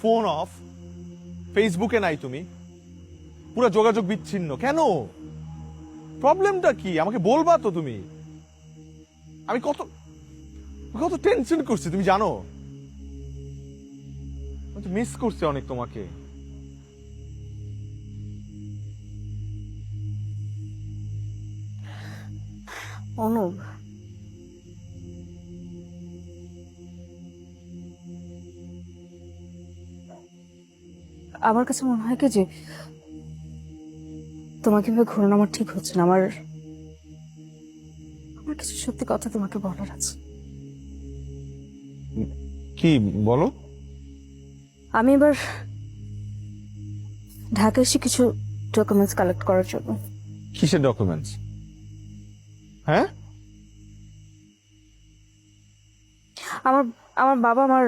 Phone off, ফেসবুকে নাই তুমি, পুরো যোগাযোগ বিচ্ছিন্ন কেন? প্রবলেমটা কি আমাকে বলবা তো তুমি? আমি কত কত টেনশন করছি তুমি জানো? মিস করছি অনেক তোমাকে। অনুপ, আমার কাছে মনে হয় কি যে তোমাকে ভেবে ঘোরানো আমার ঠিক হচ্ছে না। আমার আমার কিছু সত্যি কথা তোমাকে বলার আছে। কি বলো? আমি এবার ঢাকা এসে কিছু ডকুমেন্টস কালেক্ট করার জন্য। কিসের ডকুমেন্টস? হ্যাঁ, আমার আমার বাবা আমার